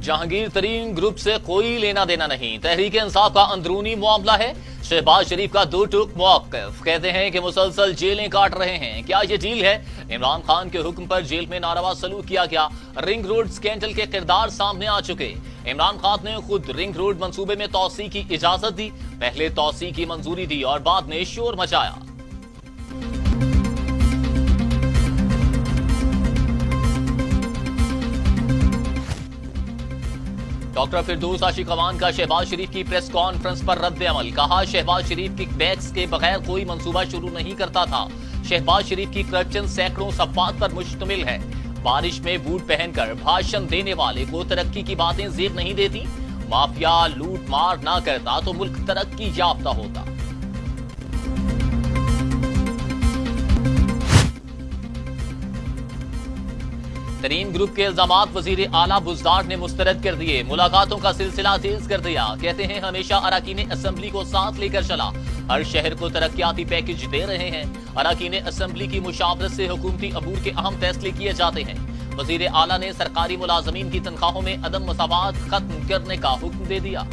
जहांगीर तरीन ग्रुप से कोई लेना देना नहीं, तहरीक इंसाफ का अंदरूनी मामला है। शहबाज शरीफ का दो टूक मौक़िफ़, कहते हैं कि मुसलसल जेलें काट रहे हैं। क्या ये डील है? इमरान खान के हुक्म पर जेल में नारवा सलूक किया गया। रिंग रोड स्कैंडल के किरदार सामने आ चुके। इमरान खान ने खुद रिंग रोड मंसूबे में तौसी की इजाजत दी, पहले तौसी की मंजूरी दी और बाद में शोर मचाया। डॉक्टर फिरदौस आशिक अवान का शहबाज शरीफ की प्रेस कॉन्फ्रेंस पर रद्द अमल। कहा, शहबाज शरीफ किकबैक्स के बगैर कोई मंसूबा शुरू नहीं करता था। शहबाज शरीफ की करप्शन सैकड़ों सफ़ात पर मुश्तमिल है। बारिश में बूट पहनकर भाषण देने वाले को तरक्की की बातें ज़ेर नहीं देती। माफिया लूट मार ना करता तो मुल्क तरक्की याफ्ता होता। तरीन ग्रुप के इल्जामात वजीर आला बुज़दार ने मुस्तरद कर दिए। मुलाकातों का सिलसिला तेज कर दिया। कहते हैं, हमेशा अरकान असेंबली को साथ लेकर चला, हर शहर को तरक्याती पैकेज दे रहे हैं। अरकान असेंबली की मुशावरत से हुकूमती अबूर के अहम फैसले किए जाते हैं। वजीर आला ने सरकारी मुलाजमीन की तनख्वाहों में अदम मसावात खत्म करने का हुक्म दे दिया।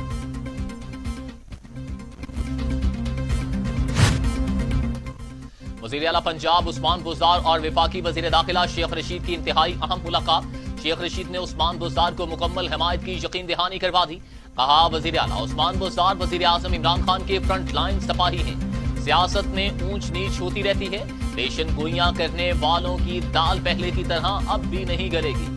वज़ीर आला पंजाब उस्मान बुज़दार और वफाकी वज़ीर दाखिला शेख रशीद की इंतहाई अहम मुलाकात। शेख रशीद ने उस्मान बुज़दार को मुकम्मल हिमायत की यकीन दहानी करवा दी। कहा, वज़ीर आला उस्मान बुज़दार वज़ीर आज़म इमरान खान के फ्रंट लाइन सिपाही हैं। सियासत में ऊंच नीच होती रहती है। पेशन गोइयां करने वालों की दाल पहले की तरह अब भी नहीं गलेगी।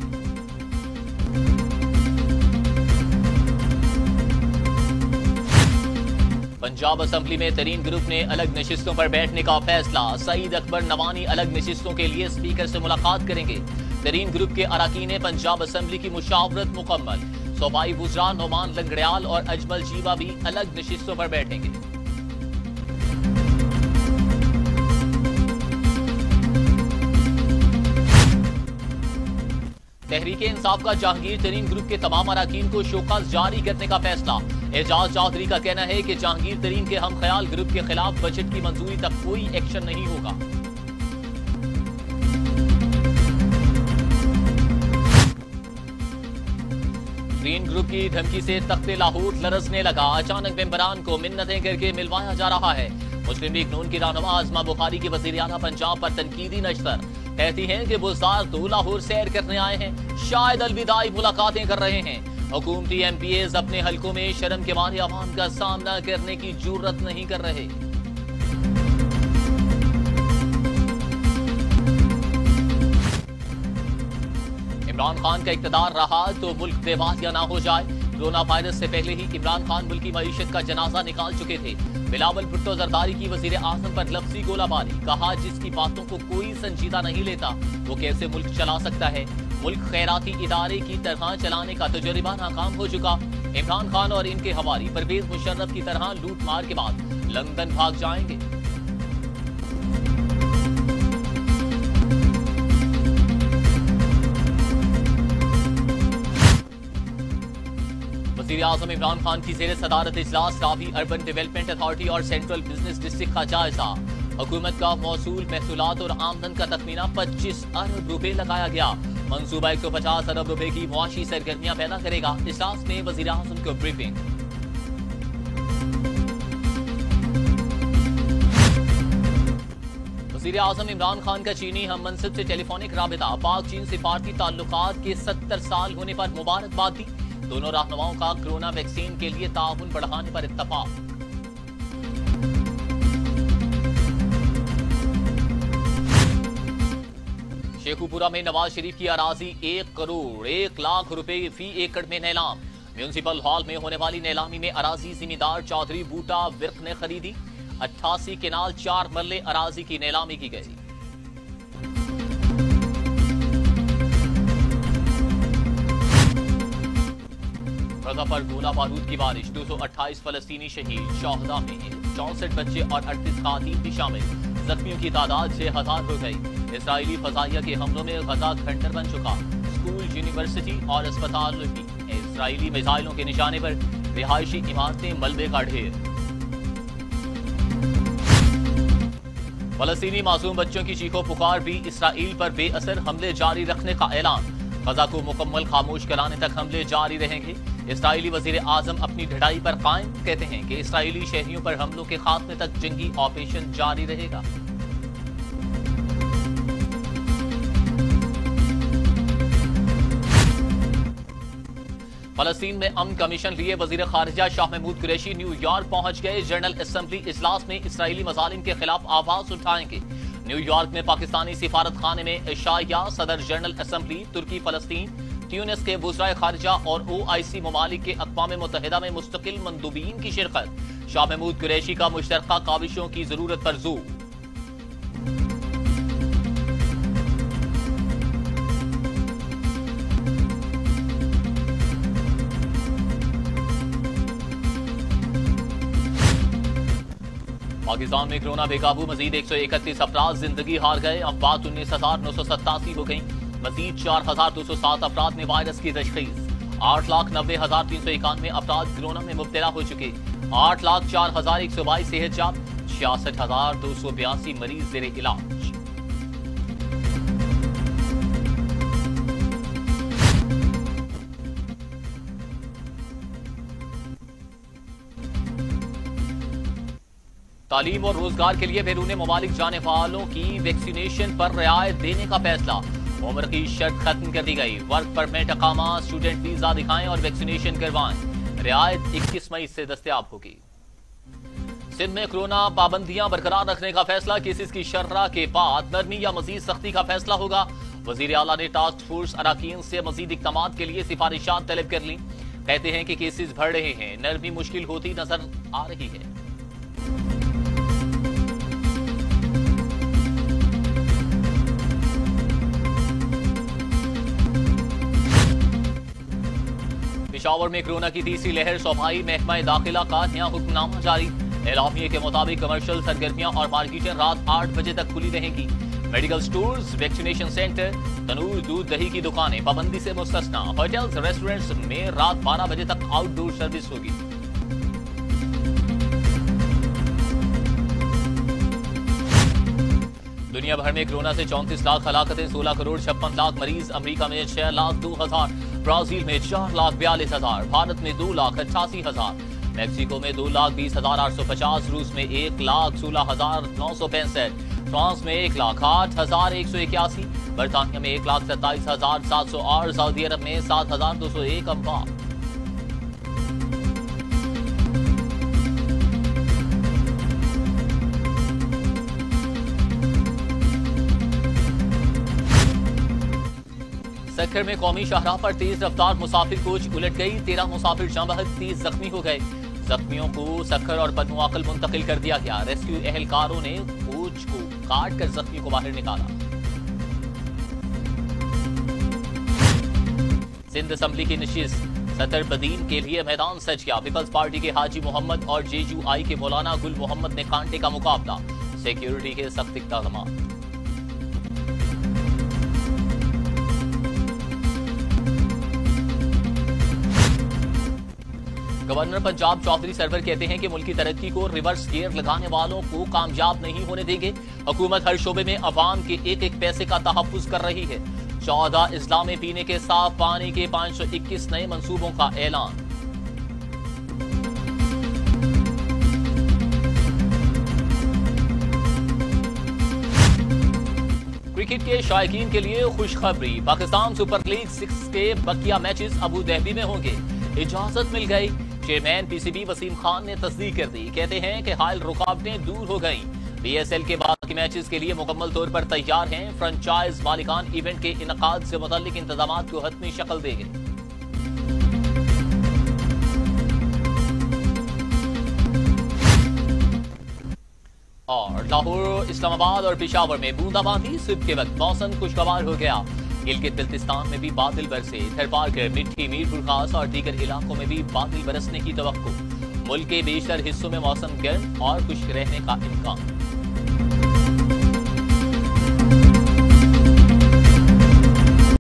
पंजाब असेंबली में तरीन ग्रुप ने अलग नशिस्तों पर बैठने का फैसला। सईद अकबर नवानी अलग नशिस्तों के लिए स्पीकर से मुलाकात करेंगे। तरीन ग्रुप के अरकान पंजाब असेंबली की मुशावरत मुकम्मल। सूबाई वुज़रा नोमान लंगड़ियाल और अजमल जीवा भी अलग नशिस्तों पर बैठेंगे। तहरीक इंसाफ का जहांगीर तरीन ग्रुप के तमाम अरकान को शोकस जारी करने का फैसला। एजाज चौधरी का कहना है कि जहांगीर तरीन के हम ख्याल ग्रुप के खिलाफ बजट की मंजूरी तक कोई एक्शन नहीं होगा। तरीन ग्रुप की धमकी से तख्ते लाहौर लरसने लगा। अचानक मेंबरान को मिन्नतें करके मिलवाया जा रहा है। मुस्लिम लीग नून की रहनुमा आज़मा बुखारी की वज़ीर आला पंजाब पर तनकीदी नशर। कहती हैं कि बुज़दार तो लाहौर सैर करने आए हैं, शायद अलविदाई मुलाकातें कर रहे हैं। हुकूमती MPAs अपने हलकों में शर्म के मारे अवाम का सामना करने की जुर्रत नहीं कर रहे। इमरान खान का इक़्तिदार रहा तो मुल्क बेवादिया ना हो जाए। कोरोना वायरस से पहले ही इमरान खान मुल्की मईशत का जनाजा निकाल चुके थे। बिलावल भुट्टो जरदारी की वजीर आज़म पर लफ्जी गोलाबारी। कहा, जिसकी बातों को कोई संजीदा नहीं लेता वो कैसे मुल्क चला सकता है। मुल्क खैराती इदारे की तरह चलाने का तजुर्बा नाकाम हो चुका। इमरान खान और इनके हवारी परवेज मुशर्रफ की तरह लूट मार के बाद लंदन भाग जाएंगे। वज़ीर आज़म इमरान खान की ज़ेर सदारत इजलास रावी अर्बन डेवलपमेंट अथॉरिटी और सेंट्रल बिजनेस डिस्ट्रिक्ट का जायजा। हुकूमत का मौसूल महसूलात और आमदन का तखमीना 25 अरब रुपए लगाया गया। मंसूबा 150 अरब रुपए की मुआशी सरगर्मियां पैदा करेगा। इजलास में वज़ीर आज़म को ब्रीफिंग। वज़ीर आज़म इमरान खान का चीनी हम मनसब से टेलीफोनिक राबिता। पाक चीन सिफारती ताल्लुकात के 70 साल होने पर मुबारकबाद दी। दोनों रहनुमाओं का कोरोना वैक्सीन के लिए ताउन बढ़ाने पर इत्तफाक। शेखुपुरा में नवाज शरीफ की अराजी 1 करोड़ 1 लाख रुपए फी एकड़ में नीलाम। म्यूनिसिपल हॉल में होने वाली नीलामी में अराजी जिमींदार चौधरी बूटा विर्क ने खरीदी। 88 केनाल 4 मरले अराजी की नीलामी की गई। गजा पर गोला बारूद की बारिश। 228 फलस्तीनी शहीद। शोहदा में 64 बच्चे और 38 खातीन भी शामिल। जख्मियों की तादाद 6000 हो गई। इसराइली फजाइया के हमलों में गजा खंडर बन चुका। स्कूल, यूनिवर्सिटी और अस्पताल भी इसराइली मिसाइलों के निशाने पर। रिहायशी इमारतें मलबे का ढेर। फलस्तीनी मासूम बच्चों की चीखों पुकार भी। इसराइल पर बेअसर हमले जारी रखने का ऐलान। غزہ کو مکمل خاموش کرانے تک حملے جاری رہیں گے۔ اسرائیلی وزیر اعظم اپنی ڈھڑائی پر قائم، کہتے ہیں کہ اسرائیلی شہریوں پر حملوں کے خاتمے تک جنگی آپریشن جاری رہے گا۔ فلسطین میں امن کمیشن لیے وزیر خارجہ شاہ محمود قریشی نیو یارک پہنچ گئے۔ جنرل اسمبلی اجلاس میں اسرائیلی مظالم کے خلاف آواز اٹھائیں گے۔ نیو یارک میں پاکستانی سفارت خانے میں عشائیہ، صدر جنرل اسمبلی، ترکی، فلسطین، تیونس کے وزرائے خارجہ اور OIC ممالک کے اقوام متحدہ میں مستقل مندوبین کی شرکت۔ شاہ محمود قریشی کا مشترکہ کاوشوں کی ضرورت پر زور۔ پاکستان میں کورونا بے قابو، مزید 131 افراد زندگی ہار گئے، افوات 19,987 ہو گئیں، مزید 4,207 افراد میں وائرس کی تشخیص، 8,90,391 افراد کورونا میں مبتلا ہو چکے، 8,04,122 صحت یاب، 66,282 مریض زیر علاج۔ تعلیم اور روزگار کے لیے بیرون ممالک جانے والوں کی ویکسینیشن پر رعایت دینے کا فیصلہ، عمر کی شرط ختم کر دی گئی، ورک پرمٹ، اقامہ، اسٹوڈنٹ ویزا دکھائیں اور ویکسینیشن کروائیں، رعایت 21 مئی سے دستیاب ہوگی۔ سندھ میں کورونا پابندیاں برقرار رکھنے کا فیصلہ، کیسز کی شرح کے بعد نرمی یا مزید سختی کا فیصلہ ہوگا۔ وزیر اعلیٰ نے ٹاسک فورس اراکین سے مزید اقدامات کے لیے سفارشات طلب کر لیں، کہتے ہیں کہ کیسز بڑھ رہے ہیں، نرمی مشکل ہوتی نظر آ رہی ہے۔ پشاور میں کورونا کی تیسری لہر، صوبائی محکمہ داخلہ کا نیا حکم نامہ جاری، اعلامیے کے مطابق کمرشل سرگرمیاں اور مارکیٹیں رات 8 بجے تک کھلی رہیں گی، میڈیکل سٹورز، ویکسینیشن سینٹر، تنور، دودھ دہی کی دکانیں پابندی سے مستثنی، ہوٹلز، ریسٹورنٹس میں رات 12 بجے تک آؤٹ ڈور سروس ہوگی۔ دنیا بھر میں کورونا سے 34 لاکھ ہلاکتیں، 16 کروڑ 56 لاکھ مریض، امریکہ میں 6,02,000، برازیل میں 4,42,000، بھارت میں 2,88,000، میکسیکو میں 2,20,850، روس میں 1,16,965، فرانس میں 1,08,181، برطانیہ میں 1,27,708، سعودی عرب میں 7,201 اموات۔ سکھر میں قومی شاہراہ پر تیز رفتار مسافر کوچ الٹ گئی، 13 مسافر جاں بحق، 30 زخمی ہو گئے، زخمیوں کو سکھر اور بدمعاقل منتقل کر دیا گیا، ریسکیو اہلکاروں نے کوچ کو کاٹ کر زخمی کو باہر نکالا۔ سندھ اسمبلی کی نشست، صدر بدین کے لیے میدان سج گیا، پیپلز پارٹی کے حاجی محمد اور JUI کے مولانا گل محمد نے کانٹے کا مقابلہ، سیکیورٹی کے سخت اقدامات۔ گورنر پنجاب چودھری سرور کہتے ہیں کہ ملکی ترقی کو ریورس گیئر لگانے والوں کو کامیاب نہیں ہونے دیں گے، حکومت ہر شعبے میں عوام کے ایک ایک پیسے کا تحفظ کر رہی ہے، 14 اضلاع میں پینے کے صاف پانی کے 521 نئے منصوبوں کا اعلان۔ کرکٹ کے شائقین کے لیے خوشخبری، پاکستان سپر لیگ 6 کے بقیہ میچز ابوظہبی میں ہوں گے، اجازت مل گئی، چیئرمین PCB وسیم خان نے تصدیق کر دی، کہتے ہیں کہ حائل رکاوٹیں دور ہو گئیں، PSL کے بعد کے میچز کے لیے مکمل طور پر تیار ہیں، فرنچائز مالکان ایونٹ کے انعقاد سے متعلق انتظامات کو حتمی شکل دیں گے۔ اور لاہور، اسلام آباد اور پشاور میں بوندا باندی، صبح کے وقت موسم خوشگوار ہو گیا، گلگت بلتستان میں بھی بادل برسے، تھر پارکر، مٹھی، میرپور خاص اور دیگر علاقوں میں بھی بادل برسنے کی توقع، ملک کے بیشتر حصوں میں موسم گرم اور خشک رہنے کا امکان۔